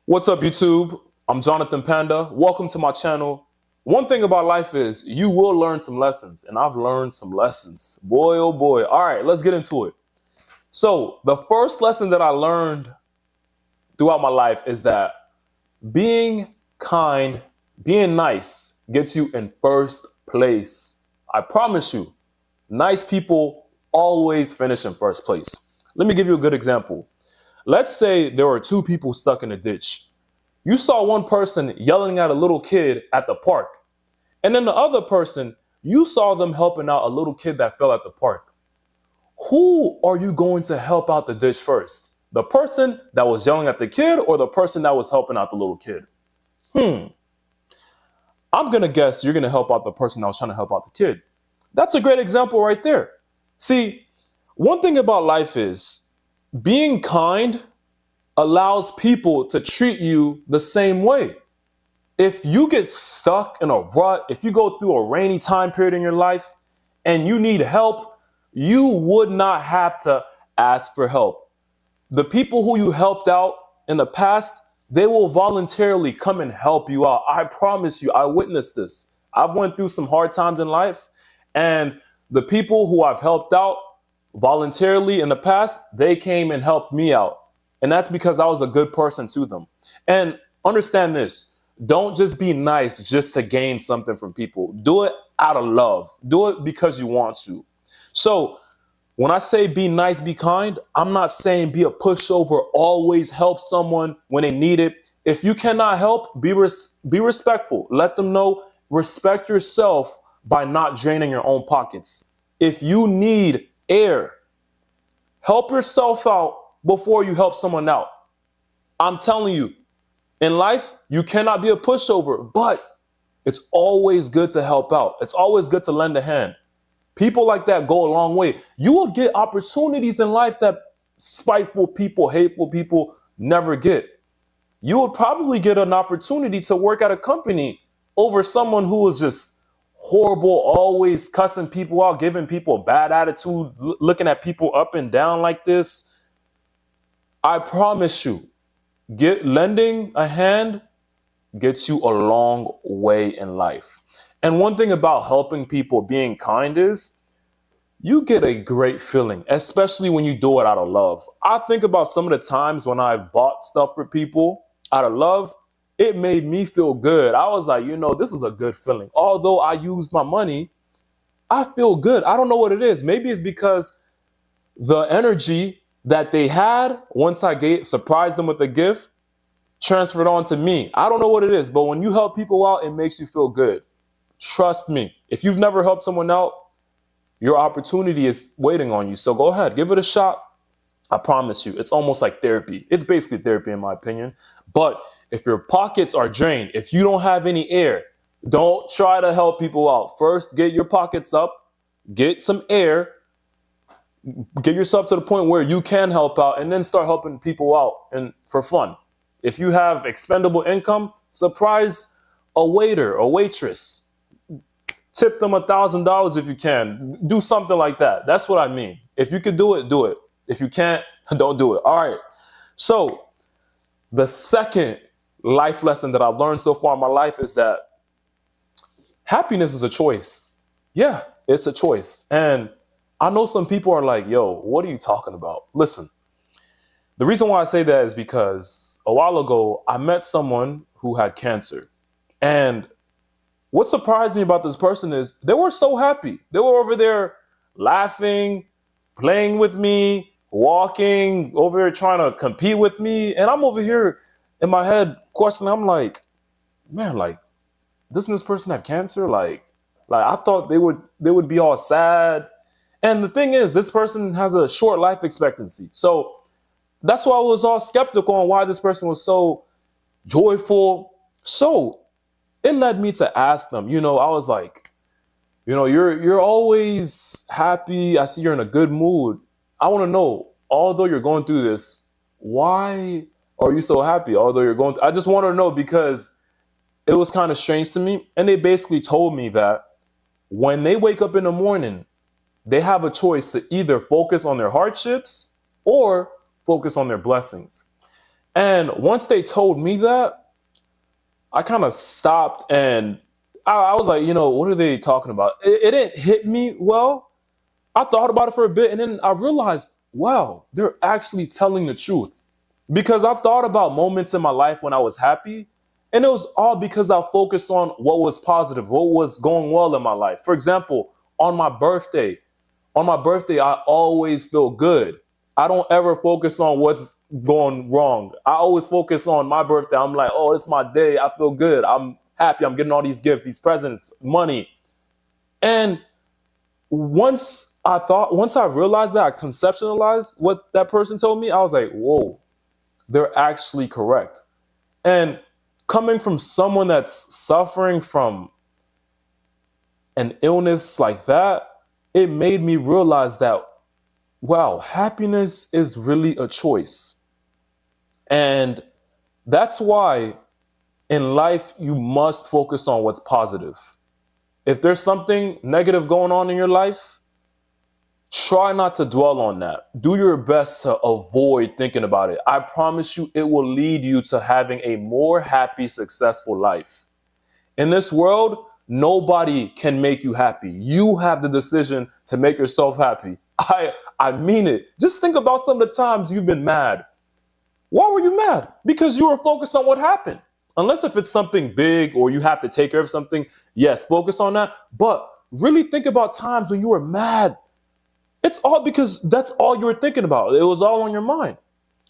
What's up, YouTube? I'm Jonathan Panda. Welcome to my channel. One thing about life is you will learn some lessons, and I've learned some lessons. Boy, oh boy. All right, let's get into it. So, the first lesson that I learned throughout my life is that being kind, being nice gets you in first place. I promise you, nice people always finish in first place. Let me give you a good example. Let's say there were two people stuck in a ditch. You saw one person yelling at a little kid at the park, and then the other person, you saw them helping out a little kid that fell at the park. Who are you going to help out the ditch first? The person that was yelling at the kid or the person that was helping out the little kid? Hmm, I'm gonna guess you're gonna help out the person that was trying to help out the kid. That's a great example right there. See, one thing about life is being kind allows people to treat you the same way. If you get stuck in a rut, if you go through a rainy time period in your life and you need help, you would not have to ask for help. The people who you helped out in the past, they will voluntarily come and help you out. I promise you, I witnessed this. I've went through some hard times in life, and the people who I've helped out voluntarily in the past, they came and helped me out. And that's because I was a good person to them. And understand this, don't just be nice just to gain something from people. Do it out of love. Do it because you want to. So when I say be nice, be kind, I'm not saying be a pushover, always help someone when they need it. If you cannot help, be respectful. Let them know, respect yourself by not draining your own pockets. If you need air, help yourself out before you help someone out. I'm telling you, in life, you cannot be a pushover, but it's always good to help out. It's always good to lend a hand. People like that go a long way. You will get opportunities in life that spiteful people, hateful people never get. You would probably get an opportunity to work at a company over someone who is just horrible, always cussing people out, giving people a bad attitude, looking at people up and down like this. I promise you, lending a hand gets you a long way in life. And one thing about helping people, being kind, is you get a great feeling, especially when you do it out of love. I think about some of the times when I've bought stuff for people out of love. It made me feel good. I was like, this is a good feeling. Although I used my money, I feel good. I don't know what it is. Maybe it's because the energy that they had once I surprised them with a gift transferred on to me. I don't know what it is, but when you help people out, it makes you feel good. Trust me. If you've never helped someone out, your opportunity is waiting on you. So go ahead, give it a shot. I promise you, it's almost like therapy. It's basically therapy in my opinion. But if your pockets are drained, if you don't have any air, don't try to help people out. First, get your pockets up, get some air, get yourself to the point where you can help out, and then start helping people out and for fun. If you have expendable income, surprise a waiter, a waitress. Tip them $1,000 if you can. Do something like that. That's what I mean. If you can do it, do it. If you can't, don't do it. All right. So the second life lesson that I've learned so far in my life is that happiness is a choice. Yeah, it's a choice. And I know some people are like, yo, what are you talking about? Listen, the reason why I say that is because a while ago, I met someone who had cancer. And what surprised me about this person is they were so happy. They were over there laughing, playing with me, walking, over there trying to compete with me. And I'm over here in my head questioning, I'm like, man, like, doesn't this person have cancer? Like I thought they would be all sad. And the thing is, this person has a short life expectancy. So that's why I was all skeptical on why this person was so joyful. So it led me to ask them, I was like, you're always happy. I see you're in a good mood. I want to know, although you're going through this, why are you so happy? Although I just want to know because it was kind of strange to me. And they basically told me that when they wake up in the morning, they have a choice to either focus on their hardships or focus on their blessings. And once they told me that, I kind of stopped and I was like, what are they talking about? It didn't hit me well. I thought about it for a bit and then I realized, wow, they're actually telling the truth. Because I thought about moments in my life when I was happy, and it was all because I focused on what was positive, what was going well in my life. For example, on my birthday, I always feel good. I don't ever focus on what's going wrong. I always focus on my birthday. I'm like, oh, it's my day. I feel good. I'm happy. I'm getting all these gifts, these presents, money. And once I realized that, I conceptualized what that person told me, I was like, whoa, they're actually correct. And coming from someone that's suffering from an illness like that, it made me realize that, wow, happiness is really a choice. And that's why in life, you must focus on what's positive. If there's something negative going on in your life, try not to dwell on that. Do your best to avoid thinking about it. I promise you, it will lead you to having a more happy, successful life. In this world, nobody can make you happy. You have the decision to make yourself happy. I mean it. Just think about some of the times you've been mad. Why were you mad? Because you were focused on what happened. Unless if it's something big or you have to take care of something, yes, focus on that. But really think about times when you were mad. It's all because that's all you were thinking about. It was all on your mind.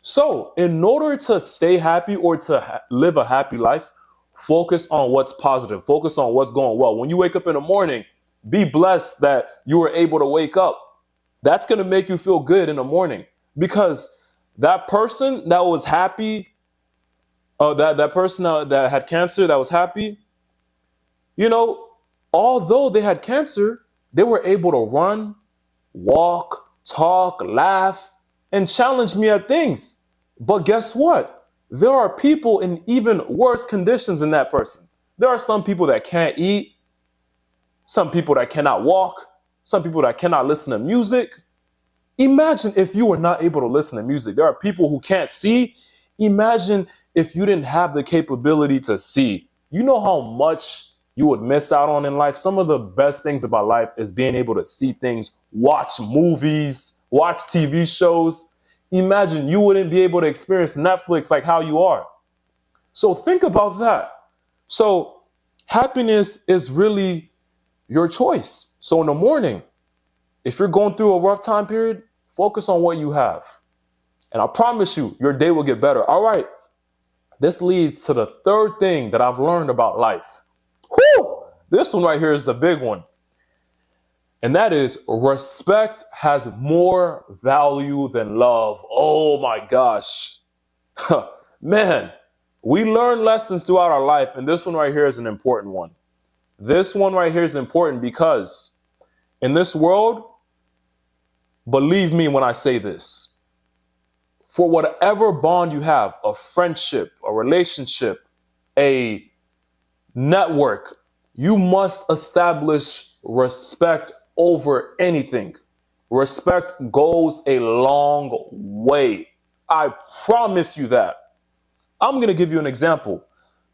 So, in order to stay happy or to live a happy life, focus on what's positive. Focus on what's going well. When you wake up in the morning, be blessed that you were able to wake up. That's going to make you feel good in the morning because that person that was happy, that person that had cancer that was happy, you know, although they had cancer, they were able to run, walk, talk, laugh, and challenge me at things. But guess what? There are people in even worse conditions than that person. There are some people that can't eat, some people that cannot walk, some people that cannot listen to music. Imagine if you were not able to listen to music. There are people who can't see. Imagine if you didn't have the capability to see. You know how much you would miss out on in life. Some of the best things about life is being able to see things, watch movies, watch TV shows. Imagine you wouldn't be able to experience Netflix like how you are. So think about that. So happiness is really your choice. So in the morning, if you're going through a rough time period, focus on what you have. And I promise you, your day will get better. All right. This leads to the third thing that I've learned about life. Whew! This one right here is a big one. And that is respect has more value than love. Oh my gosh. Man, we learn lessons throughout our life. And this one right here is an important one. This one right here is important because in this world, believe me when I say this, for whatever bond you have, a friendship, a relationship, a network, you must establish respect over anything. Respect goes a long way. I promise you that. I'm going to give you an example.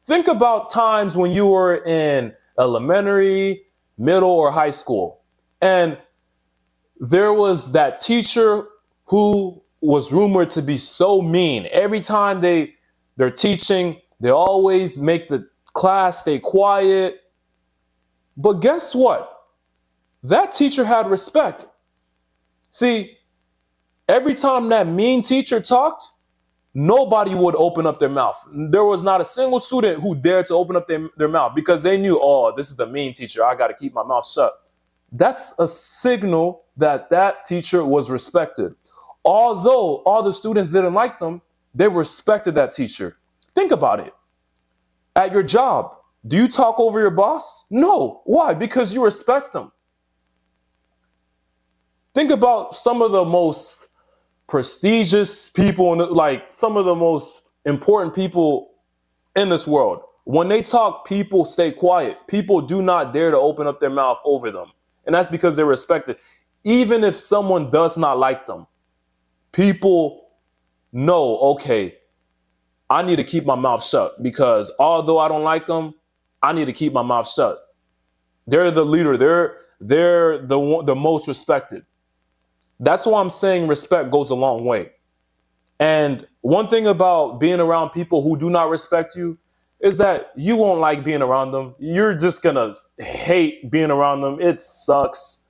Think about times when you were in elementary, middle, or high school, and there was that teacher who was rumored to be so mean. Every time they're teaching, they always make the class stay quiet. But guess what? That teacher had respect. See, every time that mean teacher talked, nobody would open up their mouth. There was not a single student who dared to open up their mouth because they knew, oh, this is the mean teacher. I got to keep my mouth shut. That's a signal that that teacher was respected. Although all the students didn't like them, they respected that teacher. Think about it. At your job, do you talk over your boss? No. Why? Because you respect them. Think about some of the most prestigious people, like some of the most important people in this world. When they talk, people stay quiet. People do not dare to open up their mouth over them. And that's because they're respected. Even if someone does not like them, people know, okay, I need to keep my mouth shut because although I don't like them, I need to keep my mouth shut. They're the leader. They're the most respected. That's why I'm saying respect goes a long way. And one thing about being around people who do not respect you is that you won't like being around them. You're just gonna hate being around them. It sucks.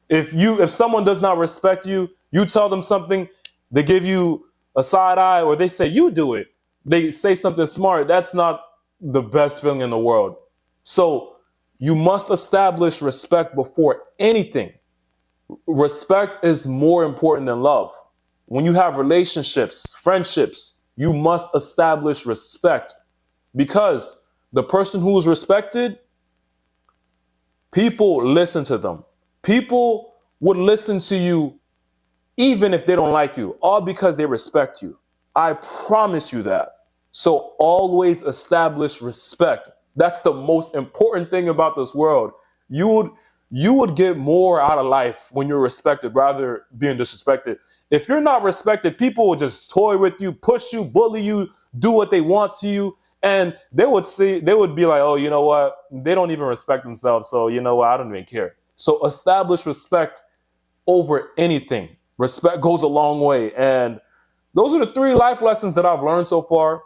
If someone does not respect you, you tell them something, they give you a side eye or they say you do it. They say something smart. That's not the best feeling in the world. So you must establish respect before anything. Respect is more important than love. When you have relationships, friendships, you must establish respect because the person who is respected, people listen to them. People would listen to you even if they don't like you, all because they respect you. I promise you that. So always establish respect. That's the most important thing about this world. You would you would get more out of life when you're respected rather being disrespected. If you're not respected, people will just toy with you, push you, bully you, do what they want to you, and they would be like, oh, you know what? They don't even respect themselves, so you know what? I don't even care. So establish respect over anything. Respect goes a long way, and those are the 3 life lessons that I've learned so far.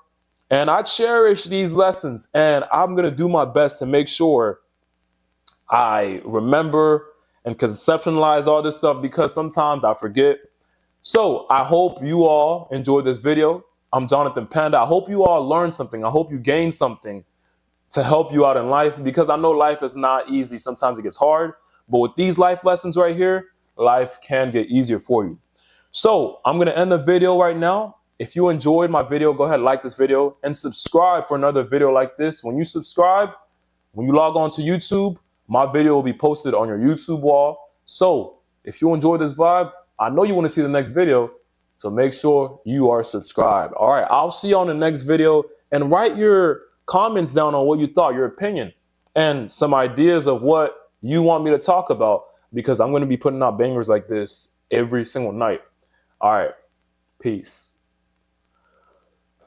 And I cherish these lessons, and I'm gonna do my best to make sure I remember and conceptualize all this stuff because sometimes I forget. So I hope you all enjoyed this video. I'm Jonathan Panda. I hope you all learned something. I hope you gained something to help you out in life because I know life is not easy. Sometimes it gets hard, but with these life lessons right here, life can get easier for you. So I'm going to end the video right now. If you enjoyed my video, go ahead, like this video and subscribe for another video like this. When you subscribe, when you log on to YouTube, my video will be posted on your YouTube wall. So if you enjoy this vibe, I know you want to see the next video. So make sure you are subscribed. All right, I'll see you on the next video and write your comments down on what you thought, your opinion, and some ideas of what you want me to talk about because I'm going to be putting out bangers like this every single night. All right, peace.